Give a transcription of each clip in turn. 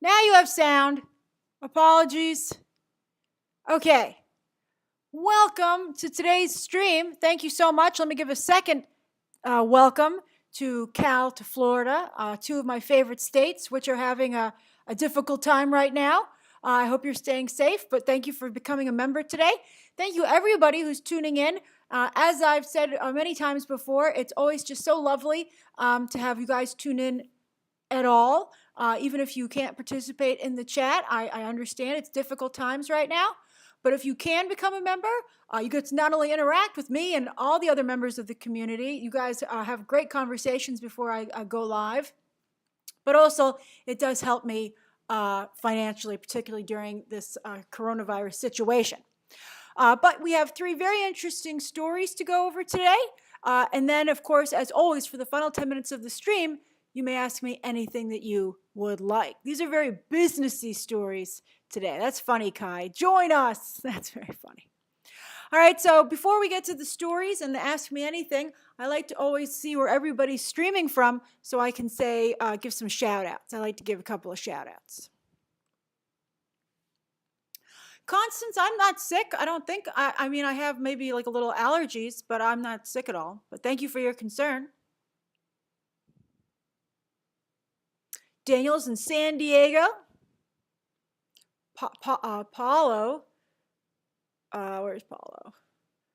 Now you have sound. Apologies. Okay. Welcome to today's stream. Thank you so much. Let me give a second welcome to to Florida, two of my favorite states, which are having a difficult time right now. I hope you're staying safe, but thank you for becoming a member today. Thank you, everybody who's tuning in. As I've said many times before, it's always just so lovely to have you guys tune in at all. Even if you can't participate in the chat, I understand it's difficult times right now. But if you can become a member, you get to not only interact with me and all the other members of the community, you guys have great conversations before I go live, but also it does help me financially, particularly during this coronavirus situation. But we have three very interesting stories to go over today. And then, of course, as always, for the final 10 minutes of the stream, you may ask me anything that you would like. These are very businessy stories today. That's funny, Kai. Join us. That's very funny. All right, so before we get to the stories and the Ask Me Anything, I like to always see where everybody's streaming from so I can say, give some shout outs. I like to give a couple of shout outs. Constance, I'm not sick. I don't think. I mean, I have maybe like a little allergies, but I'm not sick at all. But thank you for your concern. Daniel's in San Diego. Paulo. Where's Paulo?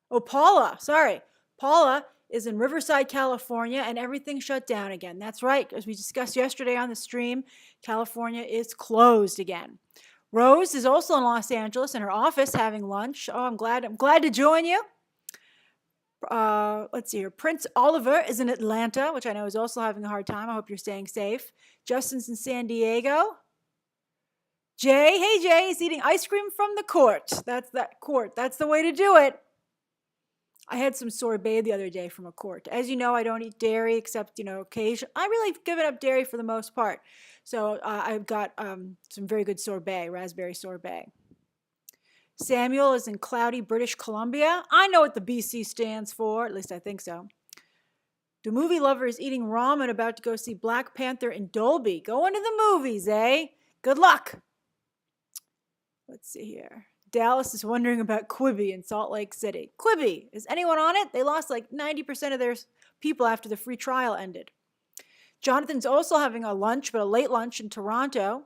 Oh, Paula. Sorry. Paula is in Riverside, California, and everything shut down again. That's right. As we discussed yesterday on the stream, California is closed again. Rose is also in Los Angeles in her office having lunch. Oh, I'm glad to join you. Let's see here. Prince Oliver is in Atlanta, which I know is also having a hard time. I hope you're staying safe. Justin's in San Diego. Jay, hey Jay, is eating ice cream from the court. That's the way to do it. I had some sorbet the other day from a court. As you know, I don't eat dairy except, occasion. I really given up dairy for the most part. So I've got some very good sorbet, raspberry sorbet. Samuel is in cloudy British Columbia. I know what the BC stands for, at least I think so. The movie lover is eating ramen, about to go see Black Panther in Dolby. Going to the movies, eh? Good luck. Let's see here. Dallas is wondering about Quibi in Salt Lake City. Quibi, is anyone on it? They lost like 90% of their people after the free trial ended. Jonathan's also having a lunch, but a late lunch in Toronto.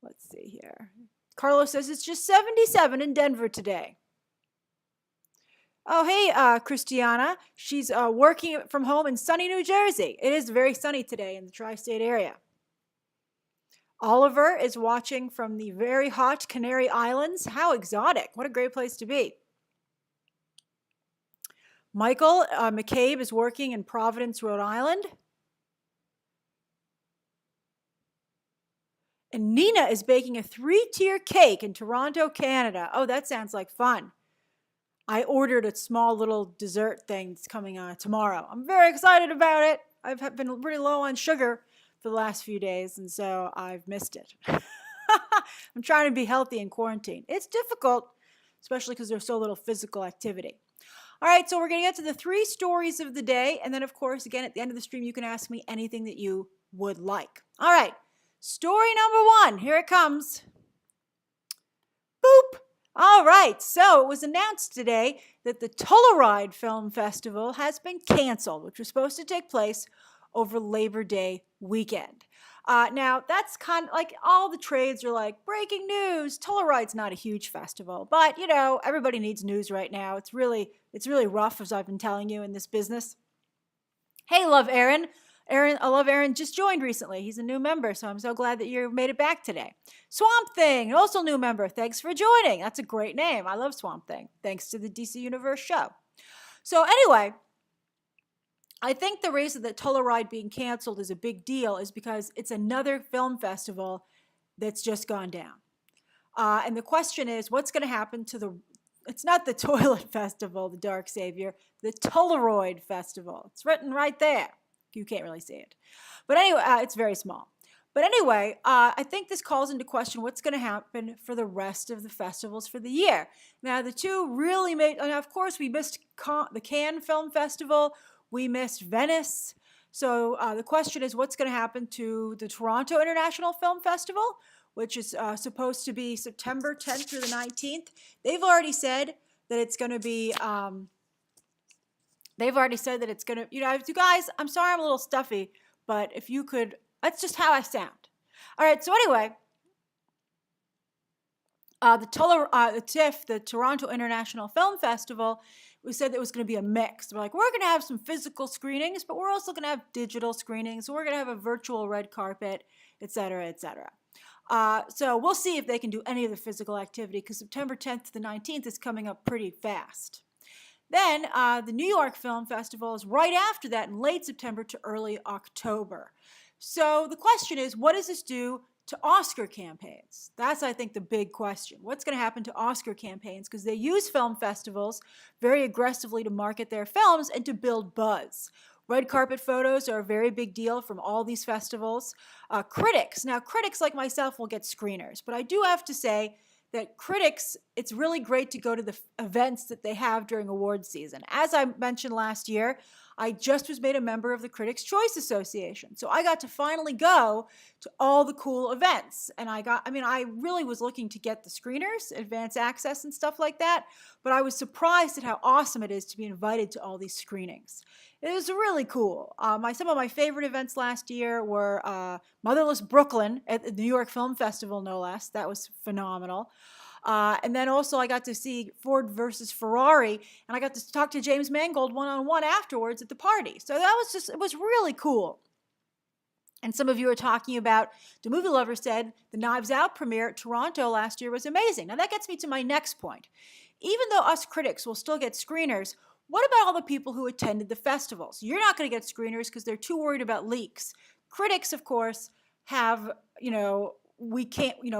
Let's see here. Carlos says it's just 77 in Denver today. Oh, hey, Christiana. She's working from home in sunny New Jersey. It is very sunny today in the tri-state area. Oliver is watching from the very hot Canary Islands. How exotic. What a great place to be. Michael McCabe is working in Providence, Rhode Island. And Nina is baking a 3-tier cake in Toronto, Canada. Oh, that sounds like fun. I ordered a small little dessert thing that's coming tomorrow. I'm very excited about it. I've been pretty low on sugar for the last few days, and so I've missed it. I'm trying to be healthy in quarantine. It's difficult, especially because there's so little physical activity. All right, so we're going to get to the 3 stories of the day, and then, of course, again, at the end of the stream, you can ask me anything that you would like. All right, story number 1. Here it comes. Boop. All right, so it was announced today that the Telluride Film Festival has been canceled, which was supposed to take place over Labor Day weekend. Now, that's kind of like all the trades are like, breaking news, Telluride's not a huge festival, but, everybody needs news right now. It's really rough, as I've been telling you, in this business. Hey, Love Aaron. I love Aaron just joined recently. He's a new member, so I'm so glad that you made it back today. Swamp Thing, also new member. Thanks for joining. That's a great name. I love Swamp Thing. Thanks to the DC Universe show. So anyway, I think the reason that Telluride being canceled is a big deal is because it's another film festival that's just gone down. And the question is, what's going to happen to it's not the Toilet Festival, the Dark Savior, the Telluride Festival. It's written right there. You can't really see it. But anyway, it's very small. But anyway, I think this calls into question what's going to happen for the rest of the festivals for the year. Now, the two really made, and of course, we missed the Cannes Film Festival. We missed Venice. So the question is, what's going to happen to the Toronto International Film Festival, which is supposed to be September 10th through the 19th? They've already said that it's going to be. They've already said that it's going to. You guys, I'm sorry, I'm a little stuffy, but if you could, that's just how I sound. All right. So anyway. The TIFF, the Toronto International Film Festival, we said that it was going to be a mix. We're like, we're going to have some physical screenings, but we're also going to have digital screenings. We're going to have a virtual red carpet, et cetera, et cetera. So we'll see if they can do any of the physical activity because September 10th to the 19th is coming up pretty fast. Then the New York Film Festival is right after that in late September to early October. So the question is, what does this do to Oscar campaigns? That's, I think, the big question. What's going to happen to Oscar campaigns? Because they use film festivals very aggressively to market their films and to build buzz. Red carpet photos are a very big deal from all these festivals. Critics like myself will get screeners, but I do have to say that critics, it's really great to go to the events that they have during award season. As I mentioned last year, I just was made a member of the Critics' Choice Association. So I got to finally go to all the cool events. And I really was looking to get the screeners, advance access and stuff like that. But I was surprised at how awesome it is to be invited to all these screenings. It was really cool. Some of my favorite events last year were Motherless Brooklyn at the New York Film Festival, no less. That was phenomenal. And then also I got to see Ford versus Ferrari, and I got to talk to James Mangold one-on-one afterwards at the party. So it was really cool. And some of you are talking about, the movie lover said, the Knives Out premiere at Toronto last year was amazing. Now that gets me to my next point. Even though us critics will still get screeners, what about all the people who attended the festivals? You're not going to get screeners because they're too worried about leaks. Critics, of course, have, we can't, we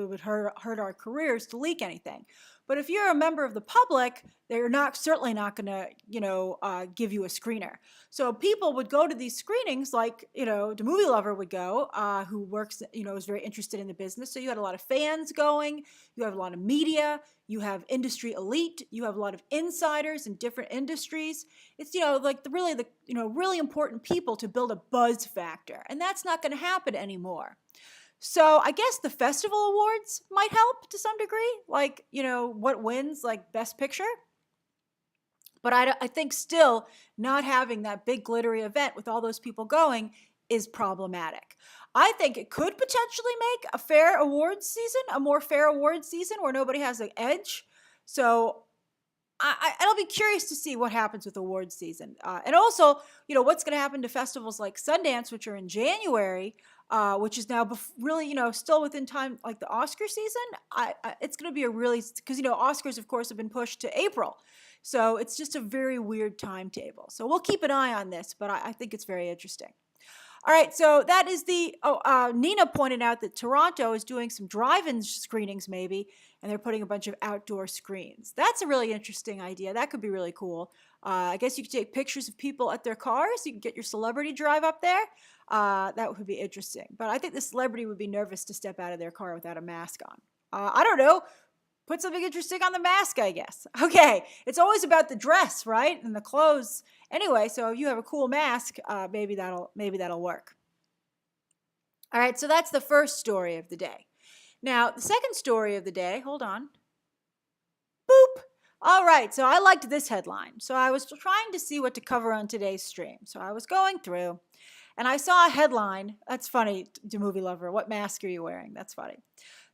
would hurt our careers to leak anything. But if you're a member of the public, they're certainly not going to, give you a screener. So people would go to these screenings like, the movie lover would go, who works, is very interested in the business. So you had a lot of fans going, you have a lot of media, you have industry elite, you have a lot of insiders in different industries. It's, really important people to build a buzz factor. And that's not going to happen anymore. So I guess the festival awards might help to some degree, like, what wins, like Best Picture. But I think still not having that big glittery event with all those people going is problematic. I think it could potentially make a more fair awards season where nobody has an edge. So I'll be curious to see what happens with awards season. And also, what's going to happen to festivals like Sundance, which are in January, which is now really, still within time, like the Oscar season. It's going to be because, Oscars, of course, have been pushed to April. So it's just a very weird timetable. So we'll keep an eye on this, but I think it's very interesting. All right, so that is Nina pointed out that Toronto is doing some drive-in screenings maybe, and they're putting a bunch of outdoor screens. That's a really interesting idea. That could be really cool. I guess you could take pictures of people at their cars. You can get your celebrity drive up there. That would be interesting. But I think the celebrity would be nervous to step out of their car without a mask on. I don't know. Put something interesting on the mask, I guess. Okay, it's always about the dress, right? And the clothes. Anyway, so if you have a cool mask, maybe that'll work. All right, so that's the first story of the day. Now, the second story of the day, hold on. Boop. All right, so I liked this headline. So I was trying to see what to cover on today's stream. So I was going through, and I saw a headline. That's funny, to movie lover. What mask are you wearing? That's funny.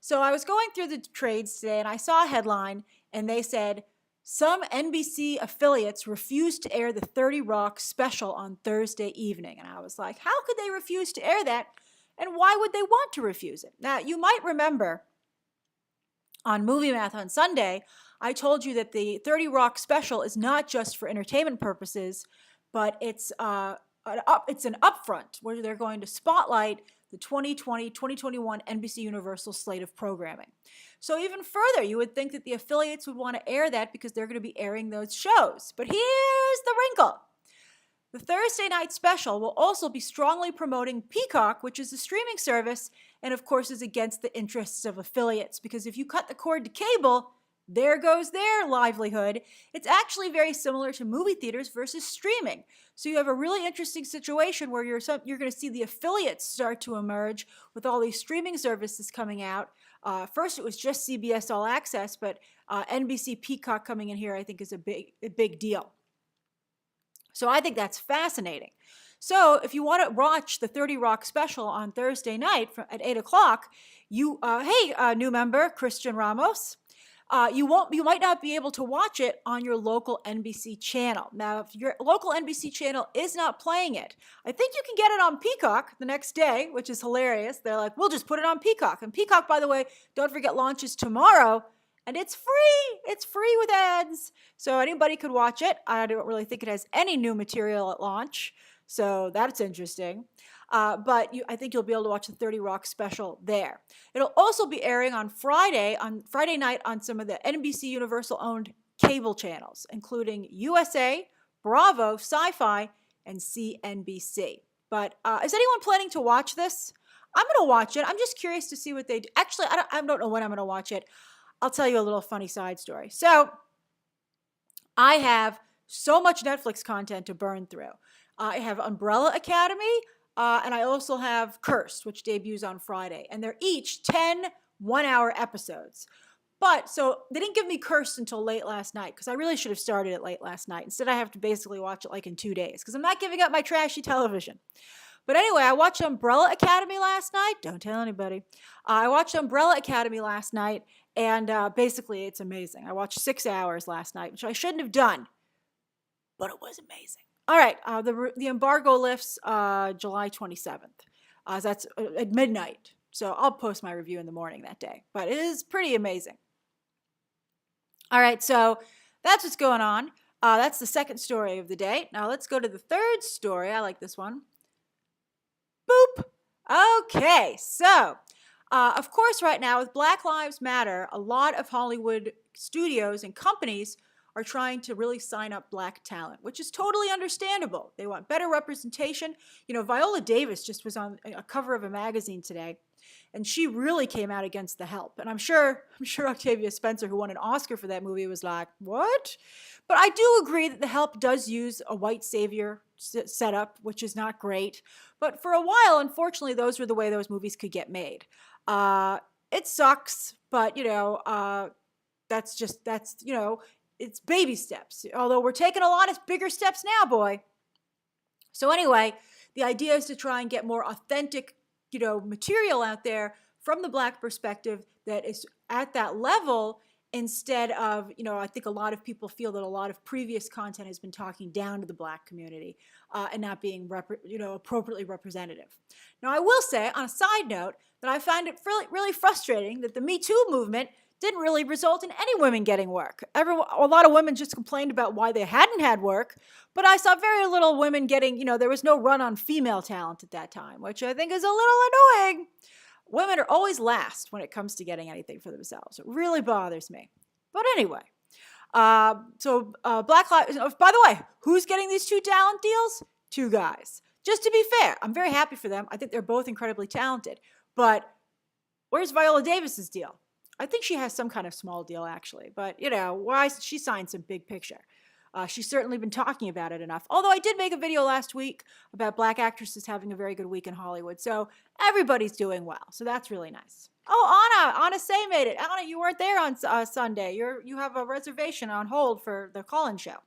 So I was going through the trades today, and I saw a headline, and they said, some NBC affiliates refused to air the 30 Rock special on Thursday evening. And I was like, how could they refuse to air that? And why would they want to refuse it? Now, you might remember on Movie Math on Sunday, I told you that the 30 Rock special is not just for entertainment purposes, but it's an upfront where they're going to spotlight the 2020-2021 NBC Universal slate of programming. So even further, you would think that the affiliates would want to air that because they're going to be airing those shows. But here's the wrinkle. The Thursday night special will also be strongly promoting Peacock, which is a streaming service, and of course is against the interests of affiliates, because if you cut the cord to cable, there goes their livelihood. It's actually very similar to movie theaters versus streaming. So you have a really interesting situation where you're going to see the affiliates start to emerge with all these streaming services coming out. First, it was just CBS All Access, but NBC Peacock coming in here, I think, is a big deal. So I think that's fascinating. So if you want to watch the 30 Rock special on Thursday night at 8 o'clock, new member, Christian Ramos, you might not be able to watch it on your local NBC channel. Now, if your local NBC channel is not playing it, I think you can get it on Peacock the next day, which is hilarious. They're like, we'll just put it on Peacock. And Peacock, by the way, don't forget, launches tomorrow. And it's free. It's free with ads. So anybody could watch it. I don't really think it has any new material at launch. So that's interesting. But I think you'll be able to watch the 30 Rock special there. It'll also be airing on Friday night on some of the NBC Universal-owned cable channels, including USA, Bravo, Sci-Fi, and CNBC. But is anyone planning to watch this? I'm going to watch it. I'm just curious to see what they do. Actually, I don't know when I'm going to watch it. I'll tell you a little funny side story. So I have so much Netflix content to burn through. I have Umbrella Academy, and I also have Cursed, which debuts on Friday. And they're each 10 one-hour episodes. But so they didn't give me Cursed until late last night, because I really should have started it late last night. Instead, I have to basically watch it like in 2 days, because I'm not giving up my trashy television. But anyway, I watched Umbrella Academy last night. Don't tell anybody. I watched Umbrella Academy last night, and basically it's amazing. I watched 6 hours last night, which I shouldn't have done, but it was amazing. All right, the embargo lifts July 27th. That's at midnight. So I'll post my review in the morning that day. But it is pretty amazing. All right, so that's what's going on. That's the second story of the day. Now let's go to the third story. I like this one. Boop. Okay, so of course right now with Black Lives Matter, a lot of Hollywood studios and companies are trying to really sign up black talent, which is totally understandable. They want better representation. You know, Viola Davis just was on a cover of a magazine today, and she really came out against The Help. And I'm sure Octavia Spencer, who won an Oscar for that movie, was like, what? But I do agree that The Help does use a white savior setup, which is not great. But for a while, unfortunately, those were the way those movies could get made. It sucks, but, it's baby steps, although we're taking a lot of bigger steps now, boy. So anyway, the idea is to try and get more authentic, material out there from the black perspective that is at that level instead of, I think a lot of people feel that a lot of previous content has been talking down to the black community and not being, appropriately representative. Now, I will say, on a side note, that I find it really, really frustrating that the Me Too movement didn't really result in any women getting work. A lot of women just complained about why they hadn't had work, but I saw very little women getting, there was no run on female talent at that time, which I think is a little annoying. Women are always last when it comes to getting anything for themselves. It really bothers me. But anyway, Black Lives, by the way, who's getting these 2 talent deals? 2 guys. Just to be fair, I'm very happy for them. I think they're both incredibly talented. But where's Viola Davis's deal? I think she has some kind of small deal, actually. But, why she signed some big picture. She's certainly been talking about it enough. Although I did make a video last week about black actresses having a very good week in Hollywood. So everybody's doing well. So that's really nice. Oh, Anna Say made it. Anna, you weren't there on Sunday. You have a reservation on hold for the call-in show.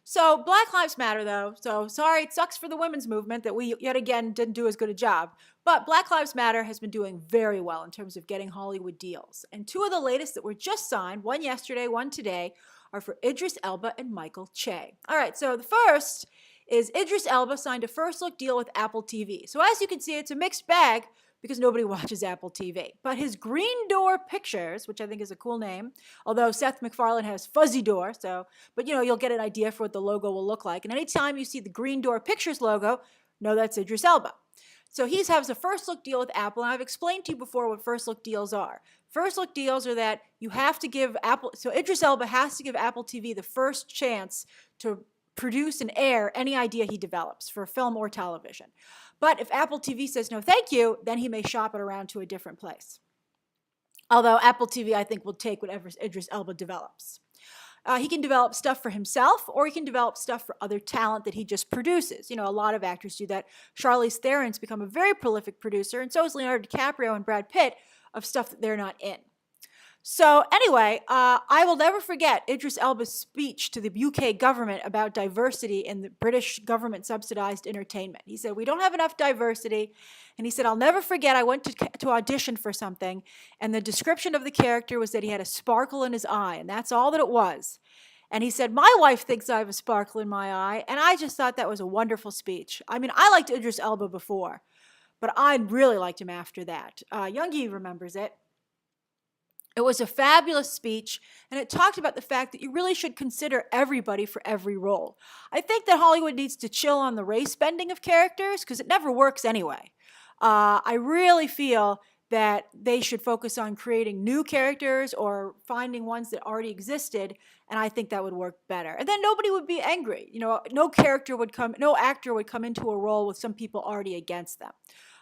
So Black Lives Matter, though. So sorry, it sucks for the women's movement that we, yet again, didn't do as good a job. But Black Lives Matter has been doing very well in terms of getting Hollywood deals. And 2 of the latest that were just signed, one yesterday, one today, are for Idris Elba and Michael Che. All right, so the first is Idris Elba signed a first-look deal with Apple TV. So as you can see, it's a mixed bag because nobody watches Apple TV. But his Green Door Pictures, which I think is a cool name, although Seth MacFarlane has Fuzzy Door, but you'll get an idea for what the logo will look like. And anytime you see the Green Door Pictures logo, know that's Idris Elba. So he has a first-look deal with Apple, and I've explained to you before what first-look deals are. First-look deals are that you have to give Apple, so Idris Elba has to give Apple TV the first chance to produce and air any idea he develops for film or television. But if Apple TV says no thank you, then he may shop it around to a different place. Although Apple TV, I think, will take whatever Idris Elba develops. He can develop stuff for himself, or he can develop stuff for other talent that he just produces. You know, a lot of actors do that. Charlize Theron's become a very prolific producer, and so is Leonardo DiCaprio and Brad Pitt, of stuff that they're not in. So anyway, I will never forget Idris Elba's speech to the UK government about diversity in the British government-subsidized entertainment. He said, we don't have enough diversity. And he said, I'll never forget, I went to audition for something, and the description of the character was that he had a sparkle in his eye, and that's all that it was. And he said, my wife thinks I have a sparkle in my eye, and I just thought that was a wonderful speech. I mean, I liked Idris Elba before, but I really liked him after that. Youngie remembers it. It was a fabulous speech, and it talked about the fact that you really should consider everybody for every role. I think that Hollywood needs to chill on the race bending of characters, because it never works anyway. I really feel that they should focus on creating new characters or finding ones that already existed, and I think that would work better. And then nobody would be angry. You know, no actor would come into a role with some people already against them.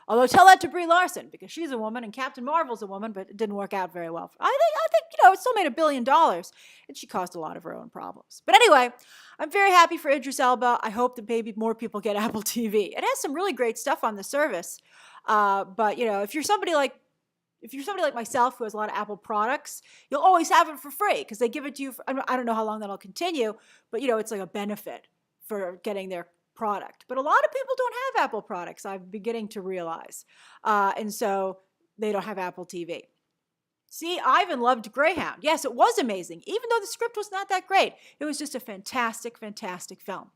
Although tell that to Brie Larson, because she's a woman and Captain Marvel's a woman, but it didn't work out very well. I think it still made $1 billion, and she caused a lot of her own problems. But anyway, I'm very happy for Idris Elba. I hope that maybe more people get Apple TV. It has some really great stuff on the service, but if you're somebody like myself who has a lot of Apple products, you'll always have it for free because they give it to you. I don't know how long that'll continue, but it's like a benefit for getting their product. But a lot of people don't have Apple products, I'm beginning to realize. And so they don't have Apple TV. See, Ivan loved Greyhound. Yes, it was amazing. Even though the script was not that great, it was just a fantastic, fantastic film.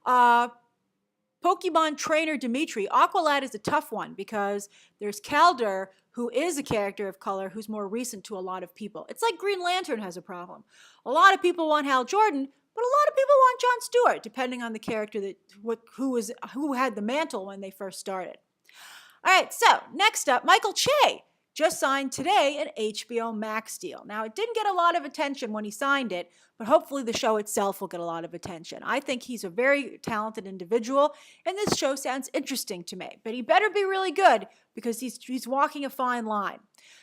Pokemon trainer Dimitri. Aqualad is a tough one because there's Calder, who is a character of color who's more recent to a lot of people. It's like Green Lantern has a problem. A lot of people want Hal Jordan, but a lot of people want Jon Stewart, depending on the character who had the mantle when they first started. All right, so next up, Michael Che just signed today an HBO Max deal. Now, it didn't get a lot of attention when he signed it, but hopefully the show itself will get a lot of attention. I think he's a very talented individual, and this show sounds interesting to me. But he better be really good because he's walking a fine line.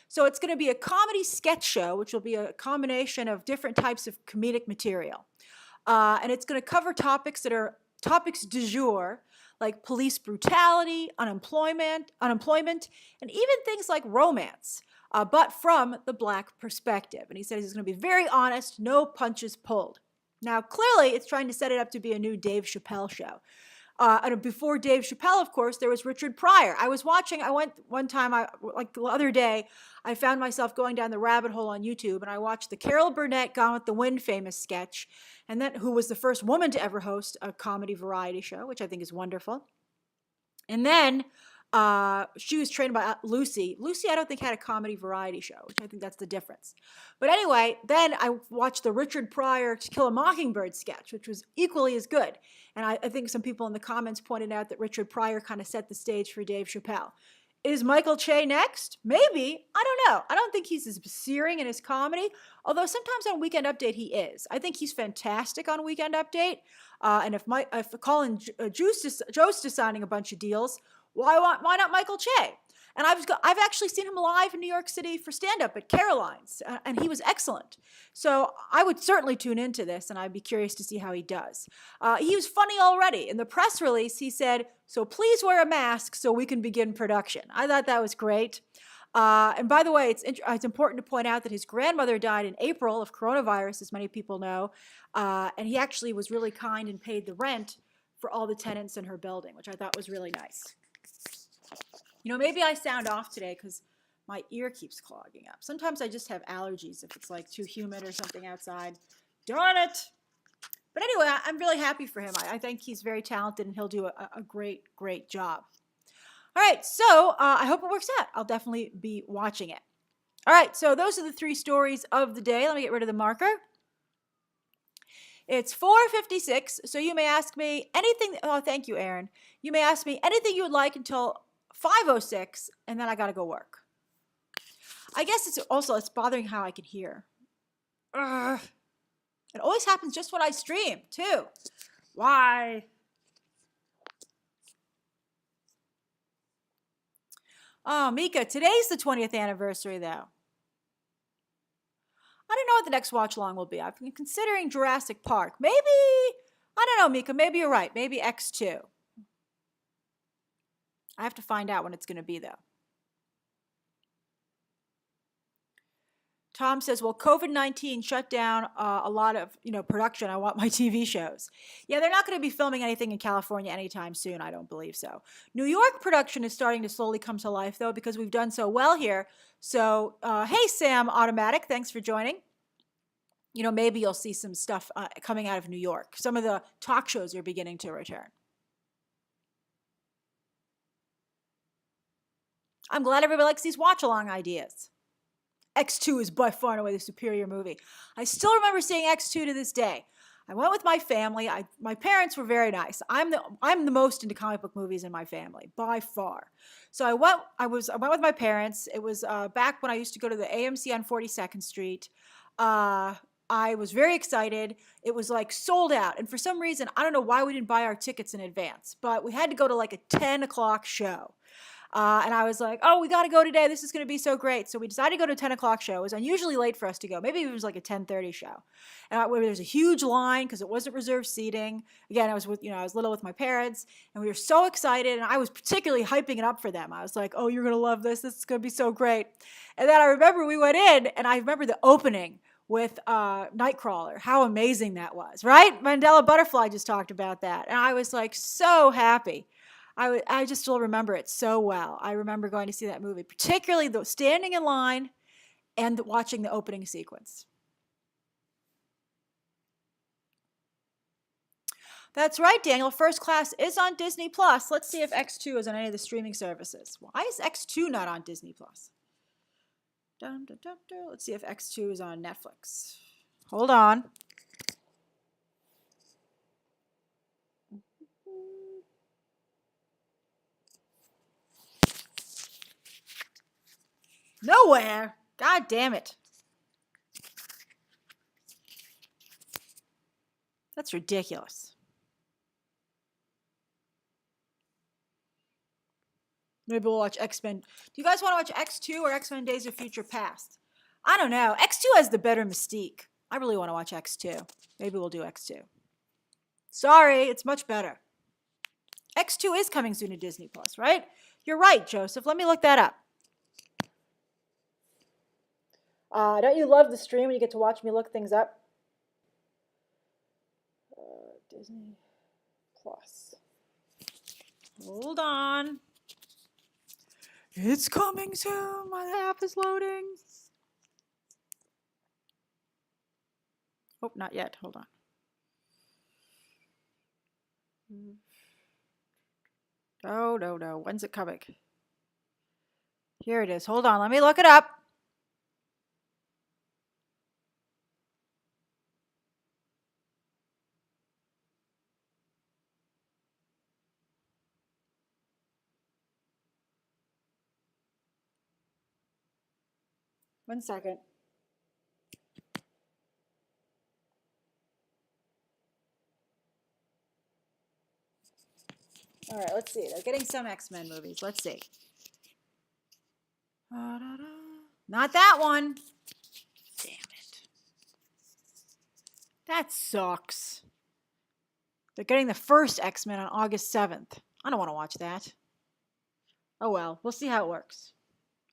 So it's going to be a comedy sketch show, which will be a combination of different types of comedic material. And it's going to cover topics that are topics du jour, like police brutality, unemployment, and even things like romance, but from the Black perspective. And he says he's going to be very honest, no punches pulled. Now, clearly, it's trying to set it up to be a new Dave Chappelle show. And before Dave Chappelle, of course, there was Richard Pryor. I went one time, like the other day, I found myself going down the rabbit hole on YouTube, and I watched the Carol Burnett Gone with the Wind famous sketch, and then who was the first woman to ever host a comedy variety show, which I think is wonderful. And then she was trained by Lucy. Lucy, I don't think, had a comedy variety show, which I think that's the difference. But anyway, then I watched the Richard Pryor To Kill a Mockingbird sketch, which was equally as good. And I think some people in the comments pointed out that Richard Pryor kind of set the stage for Dave Chappelle. Is Michael Che next? Maybe. I don't know. I don't think he's as searing in his comedy, although sometimes on Weekend Update he is. I think he's fantastic on Weekend Update. And if Colin Jost is signing a bunch of deals, why not Michael Che? And I've actually seen him live in New York City for stand-up at Caroline's, and he was excellent. So I would certainly tune into this, and I'd be curious to see how he does. He was funny already. In the press release, he said, "So please wear a mask so we can begin production." I thought that was great. And by the way, it's important to point out that his grandmother died in April of coronavirus, as many people know, and he actually was really kind and paid the rent for all the tenants in her building, which I thought was really nice. Maybe I sound off today because my ear keeps clogging up. Sometimes I just have allergies if it's like too humid or something outside. Darn it! But anyway, I'm really happy for him. I think he's very talented and he'll do a great, great job. All right, so I hope it works out. I'll definitely be watching it. All right, so those are the 3 stories of the day. Let me get rid of the marker. It's 4:56, so you may ask me anything. Oh, thank you, Aaron. You may ask me anything you would like until 5:06, and then I got to go work. I guess it's bothering how I can hear. Ugh. It always happens just when I stream, too. Why? Oh, Mika, today's the 20th anniversary, though. I don't know what the next watch along will be. I've been considering Jurassic Park. Maybe, I don't know, Mika, maybe you're right. Maybe X2. I have to find out when it's going to be, though. Tom says, well, COVID-19 shut down a lot of, production. I want my TV shows. Yeah, they're not going to be filming anything in California anytime soon. I don't believe so. New York production is starting to slowly come to life, though, because we've done so well here. So, hey, Sam Automatic, thanks for joining. Maybe you'll see some stuff coming out of New York. Some of the talk shows are beginning to return. I'm glad everybody likes these watch-along ideas. X2 is by far and away the superior movie. I still remember seeing X2 to this day. I went with my family. My parents were very nice. I'm the most into comic book movies in my family by far. So I went with my parents. It was back when I used to go to the AMC on 42nd Street. I was very excited. It was like sold out. And for some reason, I don't know why we didn't buy our tickets in advance, but we had to go to like a 10 o'clock show. And I was like, oh, we got to go today. This is going to be so great. So we decided to go to a 10 o'clock show. It was unusually late for us to go. Maybe it was like a 10:30 show. And where there's a huge line because it wasn't reserved seating. Again, I was little with my parents, and we were so excited. And I was particularly hyping it up for them. I was like, oh, you're going to love this. This is going to be so great. And then I remember we went in, and I remember the opening with Nightcrawler. How amazing that was, right? Mandela Butterfly just talked about that. And I was like so happy. I just still remember it so well. I remember going to see that movie, particularly standing in line and watching the opening sequence. That's right, Daniel. First Class is on Disney+. Let's see if X2 is on any of the streaming services. Why is X2 not on Disney+? Let's see if X2 is on Netflix. Hold on. Nowhere. God damn it. That's ridiculous. Maybe we'll watch X-Men. Do you guys want to watch X2 or X-Men Days of Future Past? I don't know. X2 has the better mystique. I really want to watch X2. Maybe we'll do X2. Sorry, it's much better. X2 is coming soon to Disney+, right? You're right, Joseph. Let me look that up. Don't you love the stream when you get to watch me look things up? Disney+. Hold on. It's coming soon. My app is loading. Oh, not yet. Hold on. Oh, no. When's it coming? Here it is. Hold on. Let me look it up. One second. All right, let's see. They're getting some X-Men movies. Let's see. Not that one. Damn it. That sucks. They're getting the first X-Men on August 7th. I don't want to watch that. Oh well, we'll see how it works.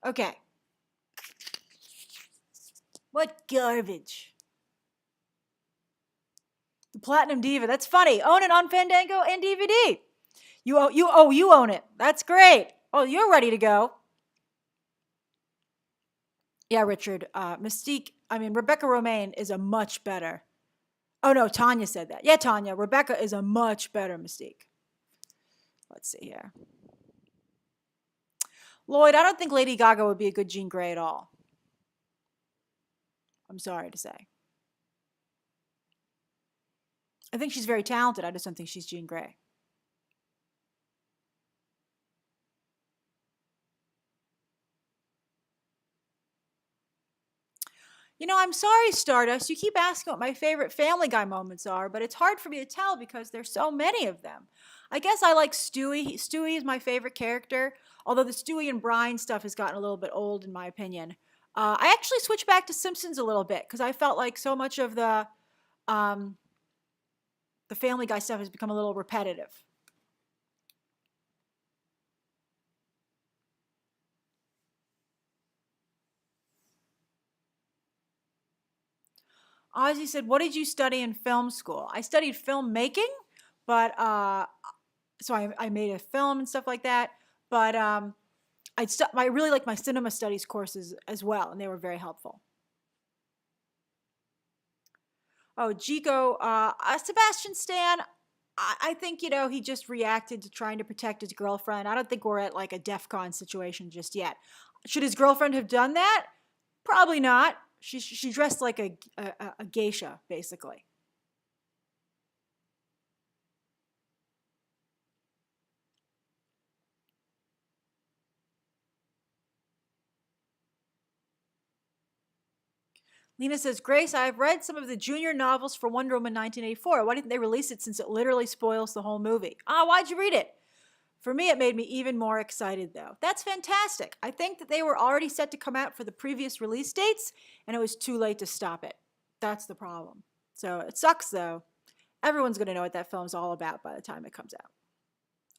Okay. What garbage. The Platinum Diva. That's funny. Own it on Fandango and DVD. You own it. That's great. Oh, you're ready to go. Yeah, Richard. Rebecca Romijn is a much better. Oh no, Tanya said that. Yeah, Tanya. Rebecca is a much better Mystique. Let's see here. Lloyd, I don't think Lady Gaga would be a good Jean Grey at all. I'm sorry to say. I think she's very talented. I just don't think she's Jean Grey. I'm sorry, Stardust. You keep asking what my favorite Family Guy moments are, but it's hard for me to tell because there's so many of them. I guess I like Stewie. Stewie is my favorite character, although the Stewie and Brian stuff has gotten a little bit old, in my opinion. I actually switched back to Simpsons a little bit because I felt like so much of um, the Family Guy stuff has become a little repetitive. Ozzy said, "What did you study in film school?" I studied filmmaking, but so I made a film and stuff like that. But I really like my cinema studies courses as well, and they were very helpful. Oh, Jico, Sebastian Stan. I think he just reacted to trying to protect his girlfriend. I don't think we're at like a DEF CON situation just yet. Should his girlfriend have done that? Probably not. She dressed like a geisha, basically. Lena says, Grace, I've read some of the junior novels for Wonder Woman 1984. Why didn't they release it since it literally spoils the whole movie? Why'd you read it? For me, it made me even more excited, though. That's fantastic. I think that they were already set to come out for the previous release dates, and it was too late to stop it. That's the problem. So it sucks, though. Everyone's going to know what that film's all about by the time it comes out.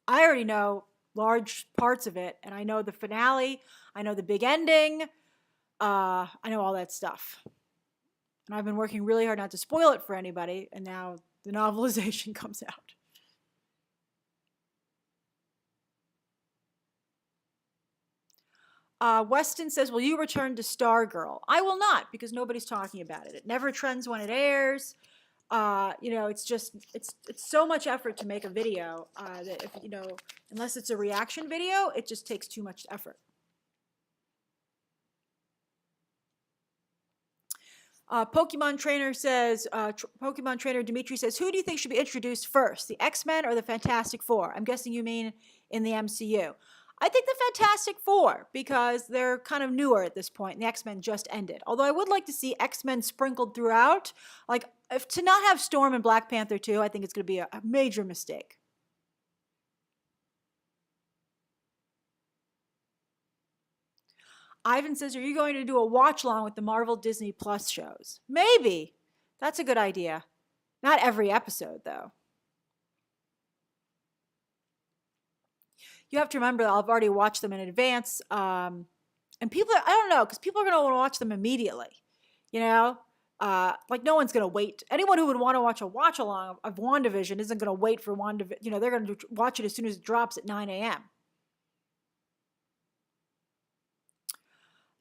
I already know large parts of it, and I know the finale. I know the big ending. I know all that stuff. And I've been working really hard not to spoil it for anybody, and now the novelization comes out. Weston says, will you return to Stargirl? I will not, because nobody's talking about it. It never trends when it airs. It's so much effort to make a video that if, unless it's a reaction video, it just takes too much effort. Pokemon trainer Dimitri says, who do you think should be introduced first, the X-Men or the Fantastic Four? I'm guessing you mean in the MCU. I think the Fantastic Four, because they're kind of newer at this point, and the X-Men just ended. Although I would like to see X-Men sprinkled throughout. Like, to not have Storm and Black Panther 2, I think it's going to be a major mistake. Ivan says, are you going to do a watch-along with the Marvel Disney Plus shows? Maybe. That's a good idea. Not every episode, though. You have to remember that I've already watched them in advance. And people, I don't know, because people are going to want to watch them immediately. Like no one's going to wait. Anyone who would want to watch a watch-along of WandaVision isn't going to wait for WandaVision. They're going to watch it as soon as it drops at 9 a.m.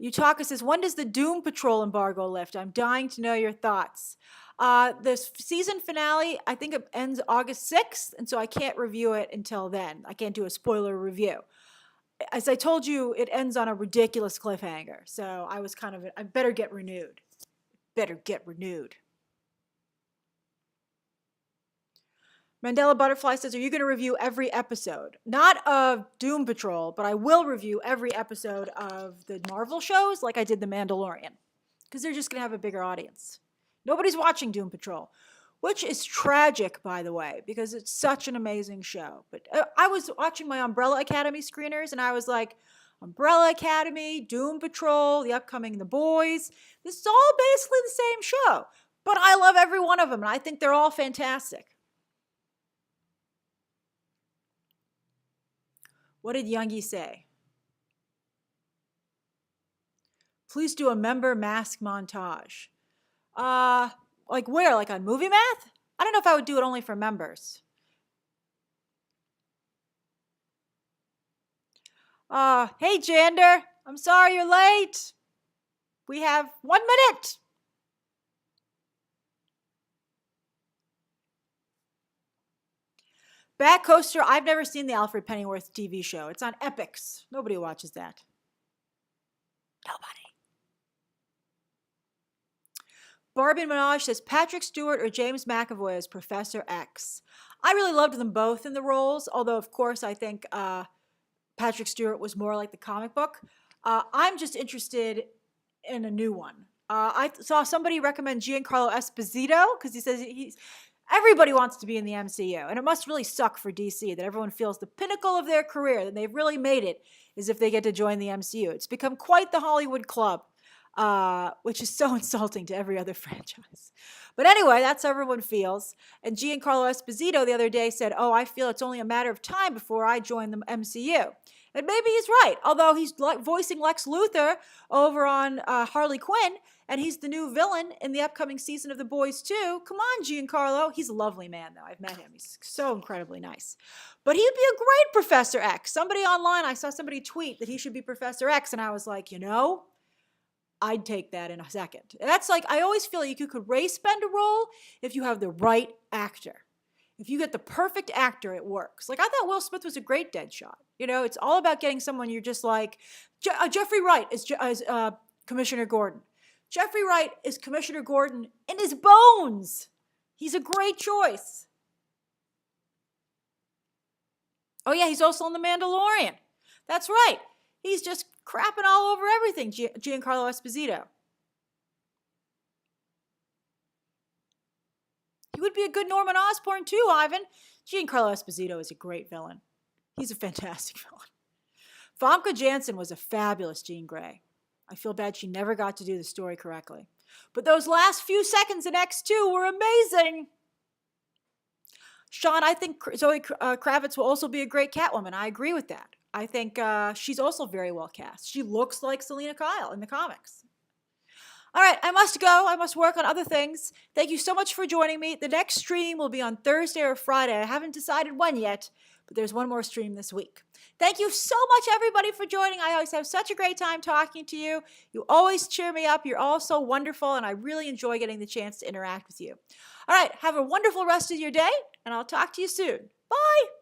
Utaka says, when does the Doom Patrol embargo lift? I'm dying to know your thoughts. The season finale, I think it ends August 6th, and so I can't review it until then. I can't do a spoiler review. As I told you, it ends on a ridiculous cliffhanger, so I was I better get renewed. Better get renewed. Mandela Butterfly says, are you going to review every episode? Not of Doom Patrol, but I will review every episode of the Marvel shows like I did The Mandalorian. Because they're just going to have a bigger audience. Nobody's watching Doom Patrol. Which is tragic, by the way, because it's such an amazing show. But I was watching my Umbrella Academy screeners, and I was like, Umbrella Academy, Doom Patrol, the upcoming The Boys. This is all basically the same show. But I love every one of them, and I think they're all fantastic. What did Youngie say? Please do a member mask montage. Like where? Like on Movie Math? I don't know if I would do it only for members. Hey Jander, I'm sorry you're late. We have 1 minute. Back Coaster, I've never seen the Alfred Pennyworth TV show. It's on Epix. Nobody watches that. Nobody. Barbie Minaj says, Patrick Stewart or James McAvoy as Professor X. I really loved them both in the roles, although, of course, I think Patrick Stewart was more like the comic book. I'm just interested in a new one. I saw somebody recommend Giancarlo Esposito because he says Everybody wants to be in the MCU, and it must really suck for DC that everyone feels the pinnacle of their career, that they've really made it, is if they get to join the MCU. It's become quite the Hollywood club, which is so insulting to every other franchise. But anyway, that's how everyone feels. And Giancarlo Esposito the other day said, "Oh, I feel it's only a matter of time before I join the MCU." And maybe he's right, although he's voicing Lex Luthor over on Harley Quinn, and he's the new villain in the upcoming season of The Boys 2. Come on, Giancarlo. He's a lovely man, though. I've met him. He's so incredibly nice. But he'd be a great Professor X. Somebody online, I saw somebody tweet that he should be Professor X, and I was like, I'd take that in a second. That's like, I always feel like you could race bend a role if you have the right actor. If you get the perfect actor, it works. Like, I thought Will Smith was a great Deadshot. It's all about getting someone you're just like, Jeffrey Wright is Commissioner Gordon. Jeffrey Wright is Commissioner Gordon in his bones. He's a great choice. Oh yeah, he's also in The Mandalorian. That's right. He's just crapping all over everything, Giancarlo Esposito. He would be a good Norman Osborn too, Ivan. Giancarlo Esposito is a great villain. He's a fantastic villain. Famke Janssen was a fabulous Jean Grey. I feel bad she never got to do the story correctly. But those last few seconds in X2 were amazing. Sean, I think Zoe Kravitz will also be a great Catwoman. I agree with that. I think she's also very well cast. She looks like Selena Kyle in the comics. All right, I must go. I must work on other things. Thank you so much for joining me. The next stream will be on Thursday or Friday. I haven't decided when yet, but there's one more stream this week. Thank you so much, everybody, for joining. I always have such a great time talking to you. You always cheer me up. You're all so wonderful, and I really enjoy getting the chance to interact with you. All right, have a wonderful rest of your day, and I'll talk to you soon. Bye.